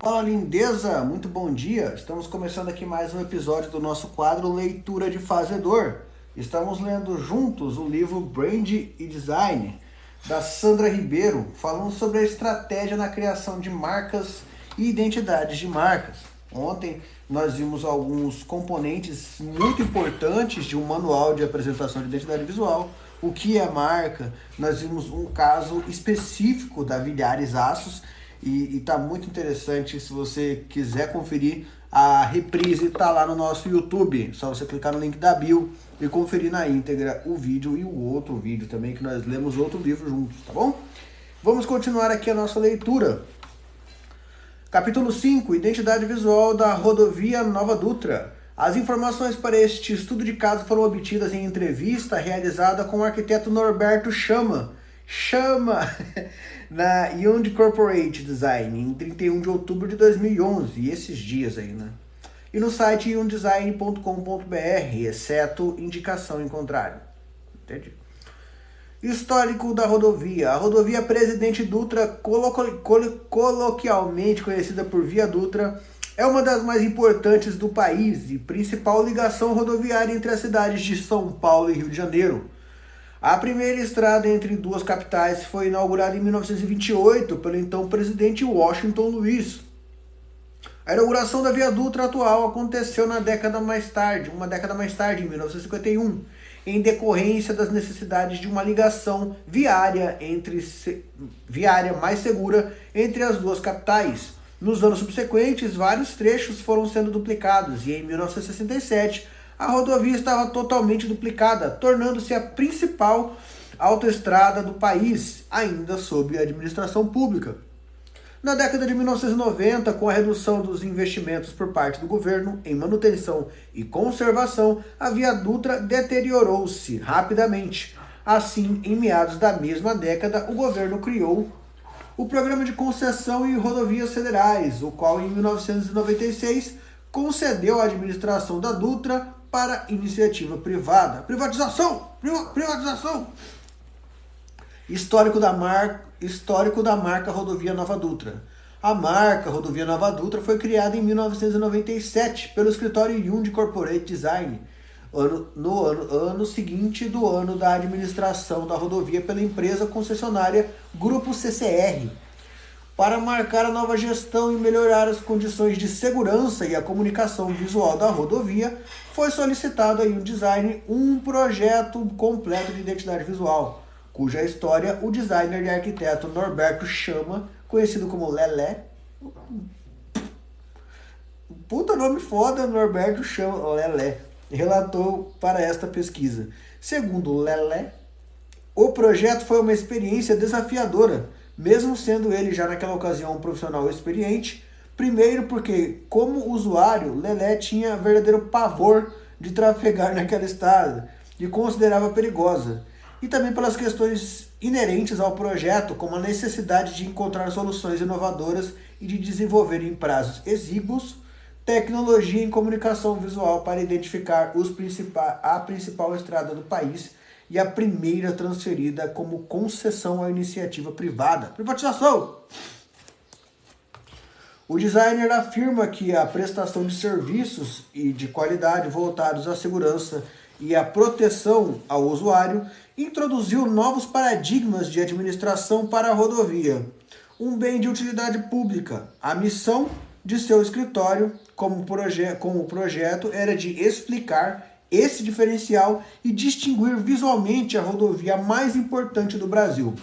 Fala, lindeza, muito bom dia. Estamos começando aqui mais um episódio do nosso quadro Leitura de Fazedor. Estamos lendo juntos o livro Brand e Design, da Sandra Ribeiro, falando sobre a estratégia na criação de marcas e identidades de marcas. Ontem nós vimos alguns componentes muito importantes de um manual de apresentação de identidade visual. O que é marca? Nós vimos um caso específico da Vilhares Aços e tá muito interessante. Se você quiser conferir, a reprise tá lá no nosso YouTube. Só você clicar no link da bio e conferir na íntegra o vídeo e o outro vídeo também, que nós lemos outro livro juntos, tá bom? Vamos continuar aqui a nossa leitura. Capítulo 5, Identidade Visual da Rodovia Nova Dutra. As informações para este estudo de caso foram obtidas em entrevista realizada com o arquiteto Norberto Chama, na Hyundai Corporate Design, em 31 de outubro de 2011, e esses dias aí, né? E no site hyundesign.com.br, exceto indicação em contrário. Entendi. Histórico da rodovia. A rodovia Presidente Dutra, coloquialmente conhecida por Via Dutra, é uma das mais importantes do país e principal ligação rodoviária entre as cidades de São Paulo e Rio de Janeiro. A primeira estrada entre duas capitais foi inaugurada em 1928 pelo então presidente Washington Luiz. A inauguração da Via Dutra atual aconteceu uma década mais tarde, em 1951, em decorrência das necessidades de uma ligação viária mais segura entre as duas capitais. Nos anos subsequentes, vários trechos foram sendo duplicados e em 1967 a rodovia estava totalmente duplicada, tornando-se a principal autoestrada do país, ainda sob administração pública. Na década de 1990, com a redução dos investimentos por parte do governo em manutenção e conservação, a Via Dutra deteriorou-se rapidamente. Assim, em meados da mesma década, o governo criou o Programa de Concessão em Rodovias Federais, o qual em 1996 concedeu a administração da Dutra para iniciativa privada. Privatização! Privatização! Histórico da marca Rodovia Nova Dutra. A marca Rodovia Nova Dutra foi criada em 1997 pelo escritório Hyundai Corporate Design, no ano seguinte do ano da administração da rodovia pela empresa concessionária Grupo CCR. Para marcar a nova gestão e melhorar as condições de segurança e a comunicação visual da rodovia, foi solicitado a Hyundai Design um projeto completo de identidade visual, cuja história o designer e arquiteto Norberto Chama, conhecido como Lelé, puta nome foda, Norberto Chama, Lelé, relatou para esta pesquisa. Segundo Lelé, o projeto foi uma experiência desafiadora, mesmo sendo ele já naquela ocasião um profissional experiente. Primeiro porque, como usuário, Lelé tinha verdadeiro pavor de trafegar naquela estrada e considerava perigosa. E também pelas questões inerentes ao projeto, como a necessidade de encontrar soluções inovadoras e de desenvolver em prazos exíguos tecnologia em comunicação visual para identificar a principal estrada do país e a primeira transferida como concessão à iniciativa privada. Privatização! O designer afirma que a prestação de serviços e de qualidade voltados à segurança e à proteção ao usuário introduziu novos paradigmas de administração para a rodovia, um bem de utilidade pública. A missão de seu escritório, como o projeto, era de explicar esse diferencial e distinguir visualmente a rodovia mais importante do Brasil.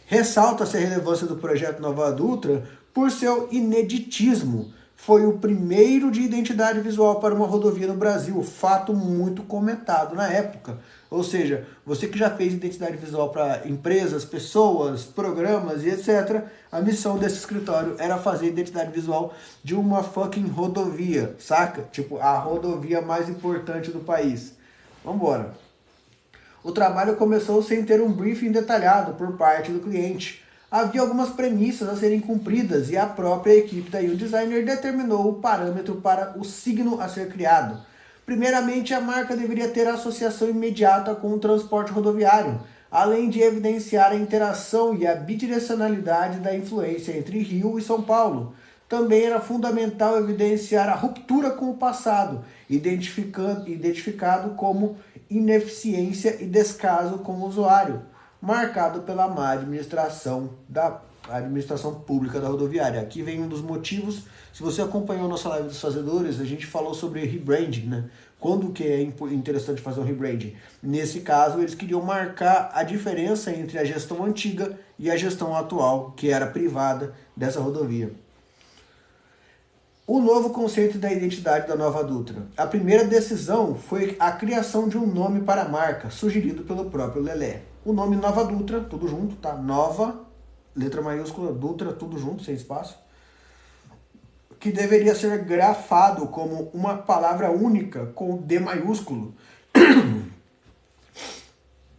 Ressalta-se a relevância do projeto Nova Dutra por seu ineditismo. Foi o primeiro de identidade visual para uma rodovia no Brasil, fato muito comentado na época. Ou seja, você que já fez identidade visual para empresas, pessoas, programas e etc., a missão desse escritório era fazer identidade visual de uma fucking rodovia, saca? Tipo, a rodovia mais importante do país. Vambora. O trabalho começou sem ter um briefing detalhado por parte do cliente. Havia algumas premissas a serem cumpridas e a própria equipe da Hyundai Designer determinou o parâmetro para o signo a ser criado. Primeiramente, a marca deveria ter associação imediata com o transporte rodoviário, além de evidenciar a interação e a bidirecionalidade da influência entre Rio e São Paulo. Também era fundamental evidenciar a ruptura com o passado, identificado como ineficiência e descaso com o usuário, marcado pela má administração da administração pública da rodoviária. Aqui vem um dos motivos. Se você acompanhou a nossa live dos fazedores, a gente falou sobre rebranding, né? Quando que é interessante fazer um rebranding? Nesse caso, eles queriam marcar a diferença entre a gestão antiga e a gestão atual, que era privada dessa rodovia. O novo conceito da identidade da Nova Dutra. A primeira decisão foi a criação de um nome para a marca, sugerido pelo próprio Lelé. O nome Nova Dutra, tudo junto, tá? Nova, letra maiúscula, Dutra, tudo junto, sem espaço, que deveria ser grafado como uma palavra única com D maiúsculo.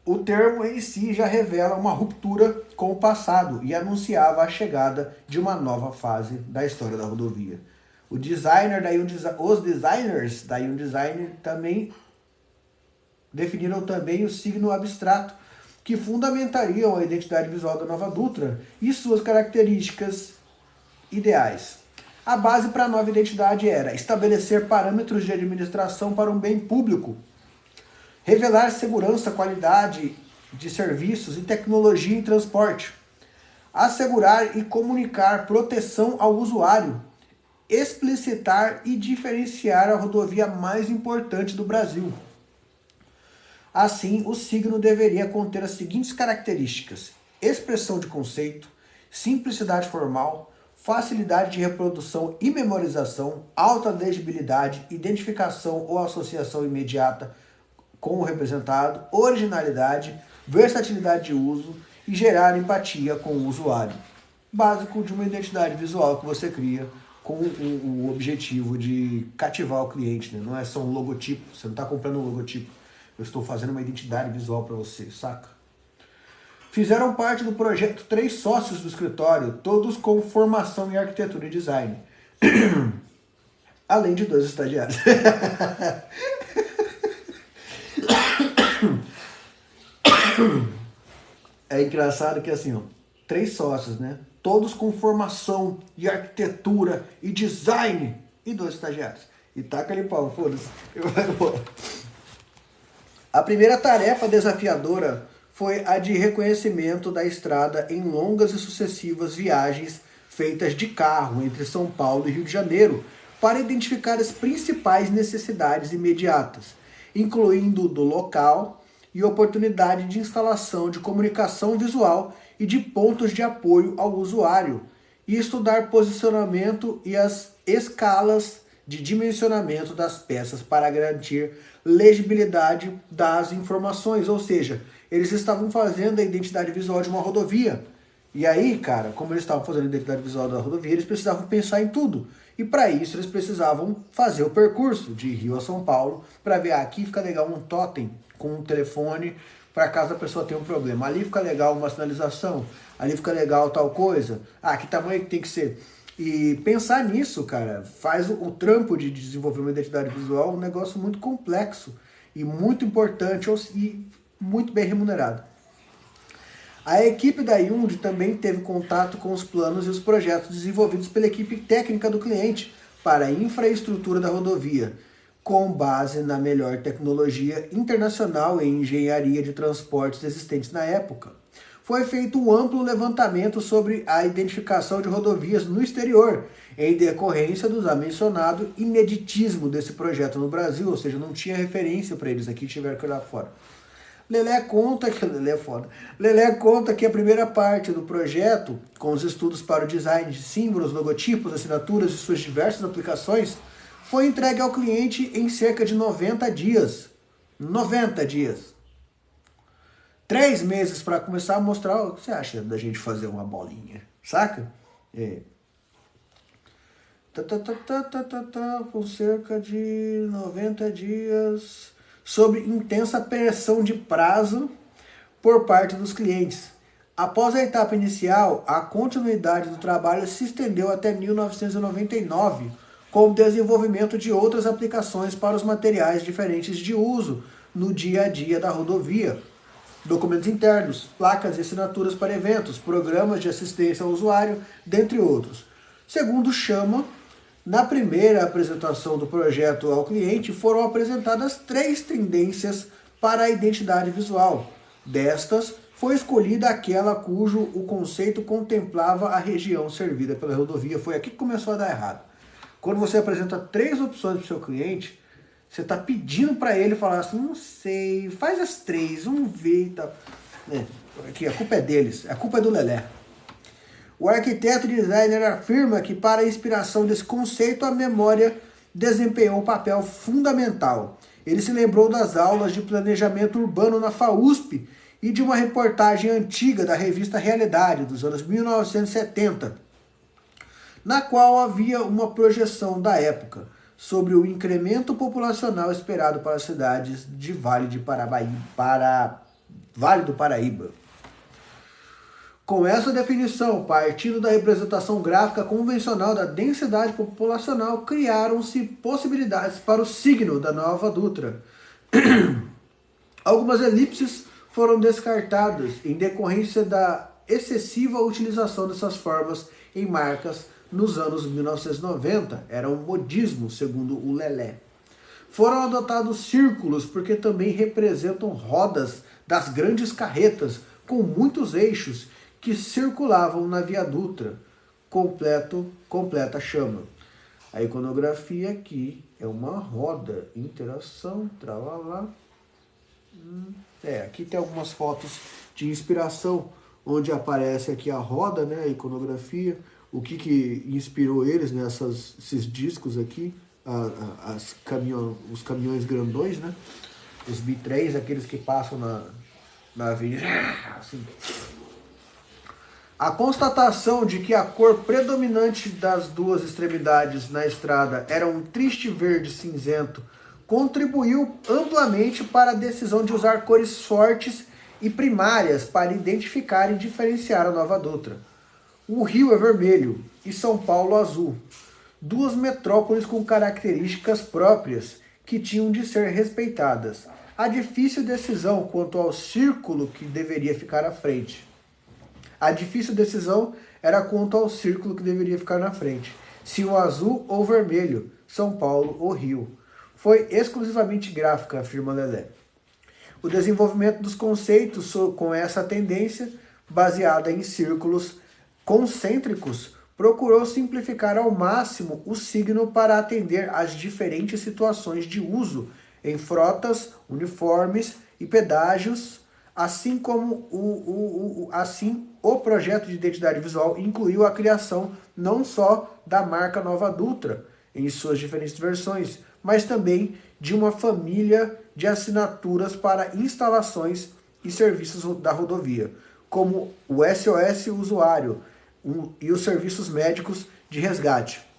O termo em si já revela uma ruptura com o passado e anunciava a chegada de uma nova fase da história da rodovia. Os designers da Hyundai também definiram também o signo abstrato, que fundamentariam a identidade visual da Nova Dutra e suas características ideais. A base para a nova identidade era estabelecer parâmetros de administração para um bem público, revelar segurança, qualidade de serviços e tecnologia em transporte, assegurar e comunicar proteção ao usuário, explicitar e diferenciar a rodovia mais importante do Brasil. Assim, o signo deveria conter as seguintes características: expressão de conceito, simplicidade formal, facilidade de reprodução e memorização, alta legibilidade, identificação ou associação imediata com o representado, originalidade, versatilidade de uso e gerar empatia com o usuário. Básico de uma identidade visual que você cria com o objetivo de cativar o cliente, né? Não é só um logotipo, você não está comprando um logotipo. Eu estou fazendo uma identidade visual para você, saca? Fizeram parte do projeto 3 sócios do escritório, todos com formação em arquitetura e design. Além de 2 estagiários. É engraçado que assim, ó, 3 sócios, né? Todos com formação em arquitetura e design e 2 estagiários. E taca ali pau, foda-se. A primeira tarefa desafiadora foi a de reconhecimento da estrada em longas e sucessivas viagens feitas de carro entre São Paulo e Rio de Janeiro, para identificar as principais necessidades imediatas, incluindo do local e oportunidade de instalação de comunicação visual e de pontos de apoio ao usuário, e estudar posicionamento e as escalas de dimensionamento das peças para garantir legibilidade das informações, ou seja, eles estavam fazendo a identidade visual de uma rodovia. E aí, cara, como eles estavam fazendo a identidade visual da rodovia, eles precisavam pensar em tudo. E para isso eles precisavam fazer o percurso de Rio a São Paulo, para ver, aqui fica legal um totem com um telefone, para caso a pessoa tenha um problema. Ali fica legal uma sinalização, ali fica legal tal coisa. Ah, que tamanho que tem que ser? E pensar nisso, cara, faz o trampo de desenvolver uma identidade visual um negócio muito complexo e muito importante e muito bem remunerado. A equipe da Hyundai também teve contato com os planos e os projetos desenvolvidos pela equipe técnica do cliente para a infraestrutura da rodovia, com base na melhor tecnologia internacional em engenharia de transportes existentes na época. Foi feito um amplo levantamento sobre a identificação de rodovias no exterior, em decorrência do já mencionado ineditismo desse projeto no Brasil, ou seja, não tinha referência para eles, aqui tiveram que olhar fora. Lelé conta que a primeira parte do projeto, com os estudos para o design de símbolos, logotipos, assinaturas e suas diversas aplicações, foi entregue ao cliente em cerca de 90 dias. 90 dias. 3 meses para começar a mostrar o que você acha da gente fazer uma bolinha, saca? Com cerca de 90 dias, sob intensa pressão de prazo por parte dos clientes. Após a etapa inicial, a continuidade do trabalho se estendeu até 1999, com o desenvolvimento de outras aplicações para os materiais diferentes de uso no dia a dia da rodovia. Documentos internos, placas e assinaturas para eventos, programas de assistência ao usuário, dentre outros. Segundo Chama, na primeira apresentação do projeto ao cliente, foram apresentadas 3 tendências para a identidade visual. Destas, foi escolhida aquela cujo o conceito contemplava a região servida pela rodovia. Foi aqui que começou a dar errado. Quando você apresenta 3 opções para o seu cliente, você está pedindo para ele falar assim, não sei, faz as 3, vamos ver e tal. Aqui, a culpa é deles, a culpa é do Lelé. O arquiteto e designer afirma que para a inspiração desse conceito, a memória desempenhou um papel fundamental. Ele se lembrou das aulas de planejamento urbano na FAUSP e de uma reportagem antiga da revista Realidade, dos anos 1970, na qual havia uma projeção da época sobre o incremento populacional esperado para as cidades de Vale do Paraíba. Com essa definição, partindo da representação gráfica convencional da densidade populacional, criaram-se possibilidades para o signo da nova Dutra. Algumas elipses foram descartadas em decorrência da excessiva utilização dessas formas em marcas nos anos 1990. Era um modismo, segundo o Lelé. Foram adotados círculos porque também representam rodas das grandes carretas com muitos eixos que circulavam na Via Dutra. Completa Chama. A iconografia aqui é uma roda, interação, tralalá. Aqui tem algumas fotos de inspiração, onde aparece aqui a roda, né, a iconografia, o que inspirou eles nesses discos aqui, os caminhões grandões, né, os bitrens, aqueles que passam na avenida, assim. A constatação de que a cor predominante das 2 extremidades na estrada era um triste verde cinzento contribuiu amplamente para a decisão de usar cores fortes e primárias para identificar e diferenciar a nova Dutra. O Rio é vermelho e São Paulo azul, 2 metrópoles com características próprias que tinham de ser respeitadas. A difícil decisão quanto ao círculo que deveria ficar à frente. A difícil decisão era quanto ao círculo que deveria ficar na frente. Se o azul ou vermelho, São Paulo ou Rio. Foi exclusivamente gráfica, afirma Lelé. O desenvolvimento dos conceitos com essa tendência, baseada em círculos concêntricos, procurou simplificar ao máximo o signo para atender às diferentes situações de uso em frotas, uniformes e pedágios, assim como o projeto de identidade visual incluiu a criação não só da marca Nova Dutra, em suas diferentes versões, mas também de uma família de assinaturas para instalações e serviços da rodovia, como o SOS Usuário e os serviços médicos de resgate.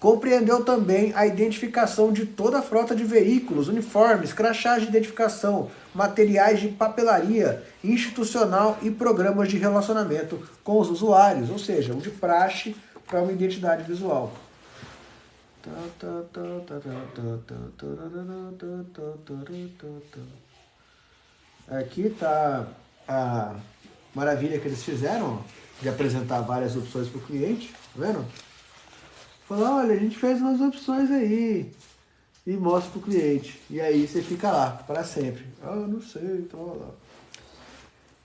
Compreendeu também a identificação de toda a frota de veículos, uniformes, crachás de identificação, materiais de papelaria institucional e programas de relacionamento com os usuários, ou seja, um de praxe para uma identidade visual. Aqui está a maravilha que eles fizeram de apresentar várias opções para o cliente, tá vendo? Fala, olha, a gente fez umas opções aí e mostra para o cliente. E aí você fica lá para sempre. Não sei, então lá.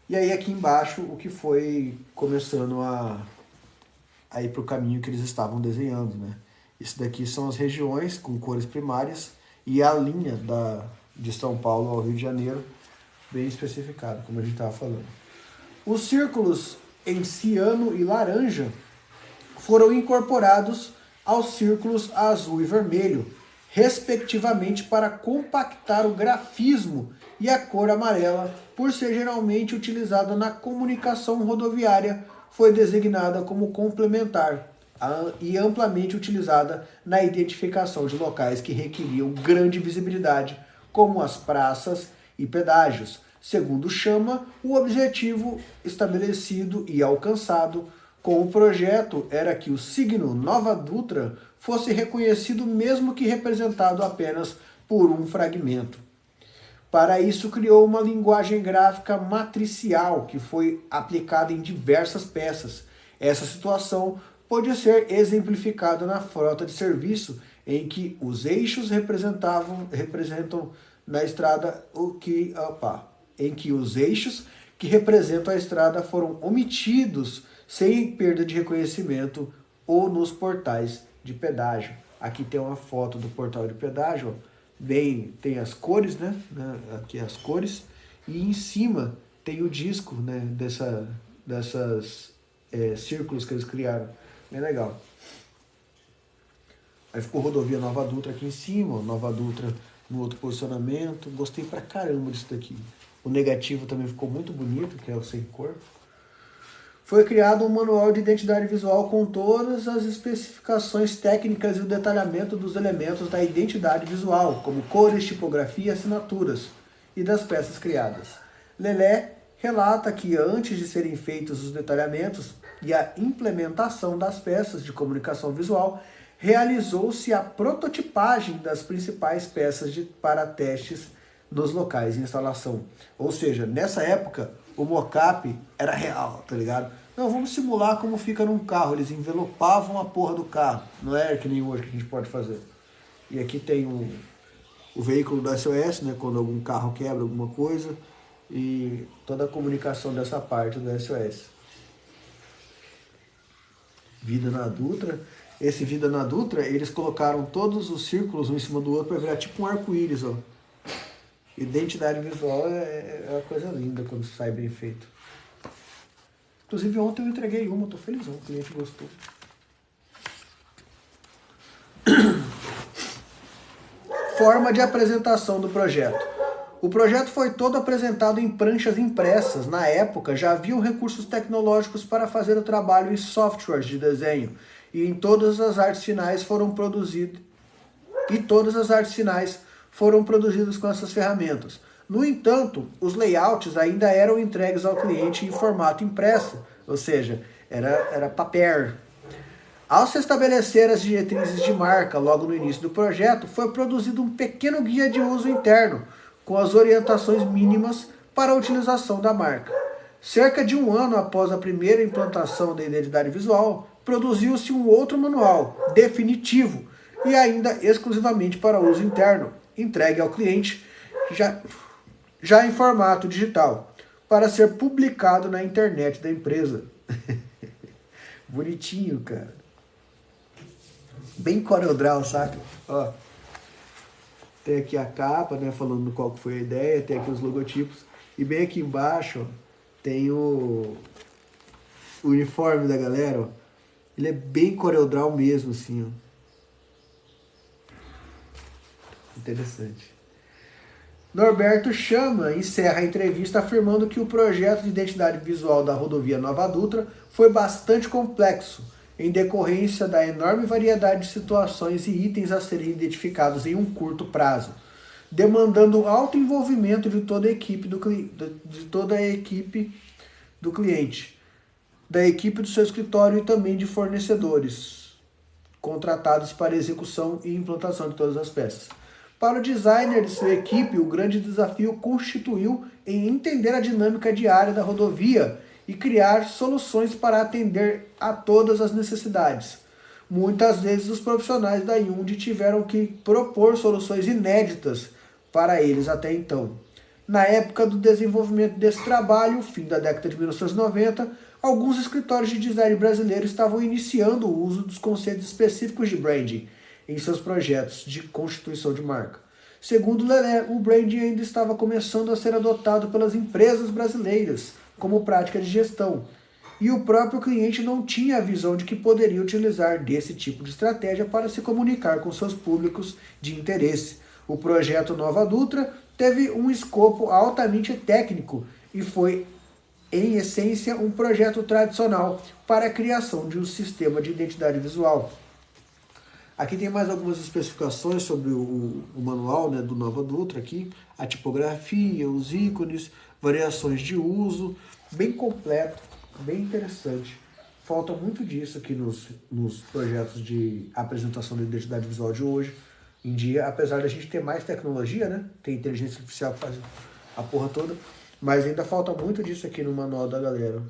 E aí aqui embaixo o que foi começando a ir para o caminho que eles estavam desenhando, né? Isso daqui são as regiões com cores primárias e a linha de São Paulo ao Rio de Janeiro, bem especificado, como a gente estava falando. Os círculos em ciano e laranja foram incorporados aos círculos azul e vermelho, respectivamente, para compactar o grafismo, e a cor amarela, por ser geralmente utilizada na comunicação rodoviária, foi designada como complementar e amplamente utilizada na identificação de locais que requeriam grande visibilidade, como as praças e pedágios. Segundo Chama, o objetivo estabelecido e alcançado com o projeto era que o signo Nova Dutra fosse reconhecido mesmo que representado apenas por um fragmento. Para isso, criou uma linguagem gráfica matricial que foi aplicada em diversas peças. Essa situação pode ser exemplificado na frota de serviço, em que os eixos representam na estrada em que os eixos que representam a estrada foram omitidos sem perda de reconhecimento ou nos portais de pedágio. Aqui tem uma foto do portal de pedágio, tem as cores, né? Aqui as cores, e em cima tem o disco, né? Dessas círculos que eles criaram. Bem legal. Aí ficou Rodovia Nova Dutra aqui em cima, Nova Dutra no outro posicionamento. Gostei pra caramba disso daqui. O negativo também ficou muito bonito, que é o sem cor. Foi criado um manual de identidade visual com todas as especificações técnicas e o detalhamento dos elementos da identidade visual, como cores, tipografia e assinaturas, e das peças criadas. Lelé relata que antes de serem feitos os detalhamentos e a implementação das peças de comunicação visual, realizou-se a prototipagem das principais peças para testes nos locais de instalação. Ou seja, nessa época, o mocap era real, tá ligado? Não, vamos simular como fica num carro. Eles envelopavam a porra do carro. Não é que nem hoje que a gente pode fazer. E aqui tem o veículo da SOS, né? Quando algum carro quebra alguma coisa. E toda a comunicação dessa parte do SOS. Vida na Dutra. Esse Vida na Dutra, eles colocaram todos os círculos um em cima do outro para virar tipo um arco-íris, ó. Identidade visual é uma coisa linda quando sai bem feito. Inclusive ontem eu entreguei uma, tô felizão, o cliente gostou. Forma de apresentação do projeto. O projeto foi todo apresentado em pranchas impressas. Na época já haviam recursos tecnológicos para fazer o trabalho em softwares de desenho. E todas as artes finais foram produzidas com essas ferramentas. No entanto, os layouts ainda eram entregues ao cliente em formato impresso, ou seja, era papel. Ao se estabelecer as diretrizes de marca logo no início do projeto, foi produzido um pequeno guia de uso interno, com as orientações mínimas para a utilização da marca. Cerca de 1 ano após a primeira implantação da identidade visual, produziu-se um outro manual, definitivo, e ainda exclusivamente para uso interno, entregue ao cliente já em formato digital, para ser publicado na internet da empresa. Bonitinho, cara. Bem CorelDRAW, saca? Ó, tem aqui a capa, né, falando qual que foi a ideia, tem aqui os logotipos, e bem aqui embaixo, ó, tem o uniforme da galera, ó. Ele é bem CorelDRAW mesmo, assim, ó. Interessante. Norberto Chama encerra a entrevista afirmando que o projeto de identidade visual da rodovia Nova Dutra foi bastante complexo, em decorrência da enorme variedade de situações e itens a serem identificados em um curto prazo, demandando alto envolvimento de toda a equipe do cliente, da equipe do seu escritório e também de fornecedores contratados para execução e implantação de todas as peças. Para o designer de sua equipe, o grande desafio constituiu em entender a dinâmica diária da rodovia e criar soluções para atender a todas as necessidades. Muitas vezes os profissionais da Hyundai tiveram que propor soluções inéditas para eles até então. Na época do desenvolvimento desse trabalho, fim da década de 1990, alguns escritórios de design brasileiros estavam iniciando o uso dos conceitos específicos de branding em seus projetos de constituição de marca. Segundo Lelé, o branding ainda estava começando a ser adotado pelas empresas brasileiras como prática de gestão, e o próprio cliente não tinha a visão de que poderia utilizar desse tipo de estratégia para se comunicar com seus públicos de interesse. O projeto Nova Dutra teve um escopo altamente técnico e foi, em essência, um projeto tradicional para a criação de um sistema de identidade visual. Aqui tem mais algumas especificações sobre o manual, né, do Nova Dutra, aqui, a tipografia, os ícones, variações de uso, bem completo, bem interessante. Falta muito disso aqui nos projetos de apresentação da identidade visual de hoje em dia, apesar da gente ter mais tecnologia, né, tem inteligência artificial que faz a porra toda, mas ainda falta muito disso aqui no manual da galera.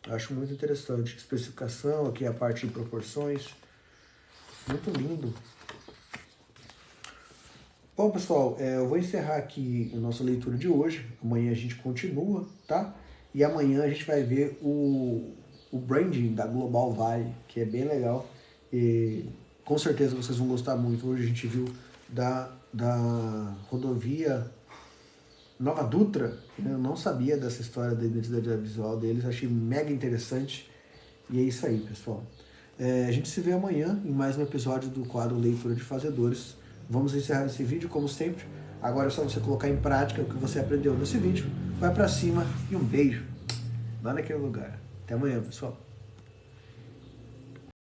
Acho muito interessante. Especificação, aqui a parte de proporções. Muito lindo. Bom, pessoal, eu vou encerrar aqui a nossa leitura de hoje. Amanhã a gente continua, tá? E amanhã a gente vai ver o branding da Global Vale, que é bem legal. E com certeza vocês vão gostar muito. Hoje a gente viu da rodovia Nova Dutra. Eu não sabia dessa história da identidade visual deles. Achei mega interessante. E é isso aí, pessoal. A gente se vê amanhã em mais um episódio do quadro Leitura de Fazedores. Vamos encerrar esse vídeo, como sempre. Agora é só você colocar em prática o que você aprendeu nesse vídeo. Vai pra cima e um beijo lá naquele lugar. Até amanhã, pessoal.